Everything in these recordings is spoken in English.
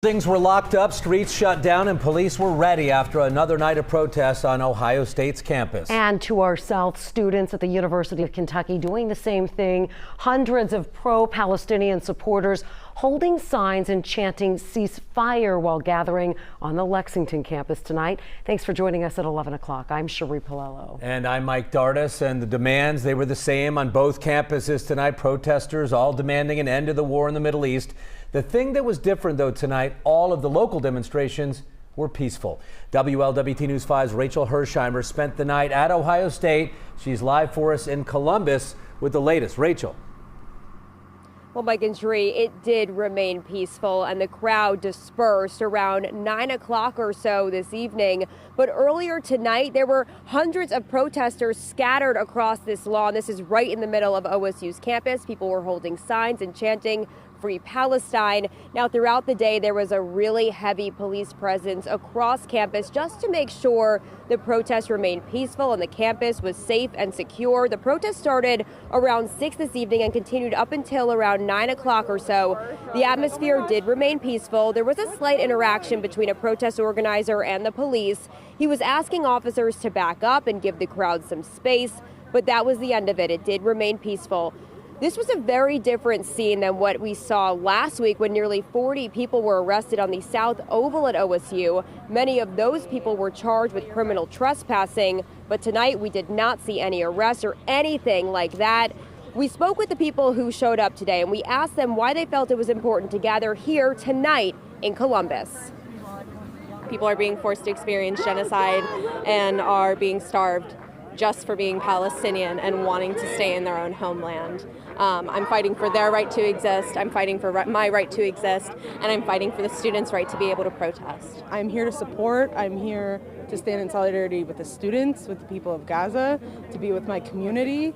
Things were locked up, streets shut down, and police were ready after another night of protests on Ohio State's campus. And to our south, students at the University of Kentucky doing the same thing. Hundreds of pro-Palestinian supporters holding signs and chanting ceasefire while gathering on the Lexington campus tonight. Thanks for joining us at 11 o'clock. I'm Cherie Palello. And I'm Mike Dardis. And the demands, they were the same on both campuses tonight. Protesters all demanding an end to the war in the Middle East. The thing that was different, though, tonight, all of the local demonstrations were peaceful. WLWT News 5's Rachel Hersheimer spent the night at Ohio State. She's live for us in Columbus with the latest. Rachel. Well, Mike and Cherie, it did remain peaceful, and the crowd dispersed around 9 o'clock or so this evening. But earlier tonight, there were hundreds of protesters scattered across this lawn. This is right in the middle of OSU's campus. People were holding signs and chanting Free Palestine. Now, throughout the day, there was a really heavy police presence across campus just to make sure the protests remained peaceful and the campus was safe and secure. The protest started around 6 this evening and continued up until around 9 o'clock or so. The atmosphere did remain peaceful. There was a slight interaction between a protest organizer and the police. He was asking officers to back up and give the crowd some space, but that was the end of it. It did remain peaceful. This was a very different scene than what we saw last week when nearly 40 people were arrested on the South Oval at OSU. Many of those people were charged with criminal trespassing, but tonight we did not see any arrests or anything like that. We spoke with the people who showed up today, and we asked them why they felt it was important to gather here tonight in Columbus. People are being forced to experience genocide and are being starved just for being Palestinian and wanting to stay in their own homeland. I'm fighting for their right to exist, I'm fighting for my right to exist, and I'm fighting for the students' right to be able to protest. I'm here to support, I'm here to stand in solidarity with the students, with the people of Gaza, to be with my community,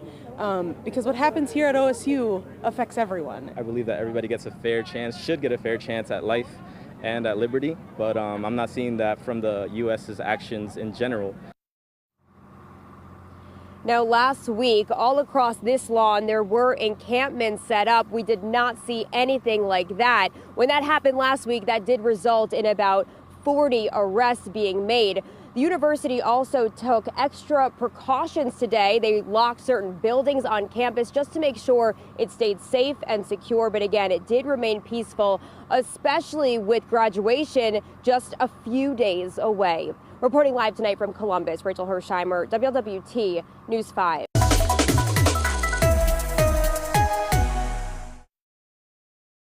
because what happens here at OSU affects everyone. I believe that everybody gets a fair chance, should get a fair chance at life and at liberty, but I'm not seeing that from the U.S.'s actions in general. Now, last week, all across this lawn, there were encampments set up. We did not see anything like that. When that happened last week, that did result in about 40 arrests being made. The university also took extra precautions today. They locked certain buildings on campus just to make sure it stayed safe and secure. But again, it did remain peaceful, especially with graduation just a few days away. Reporting live tonight from Columbus, Rachel Hersheimer, WLWT News 5.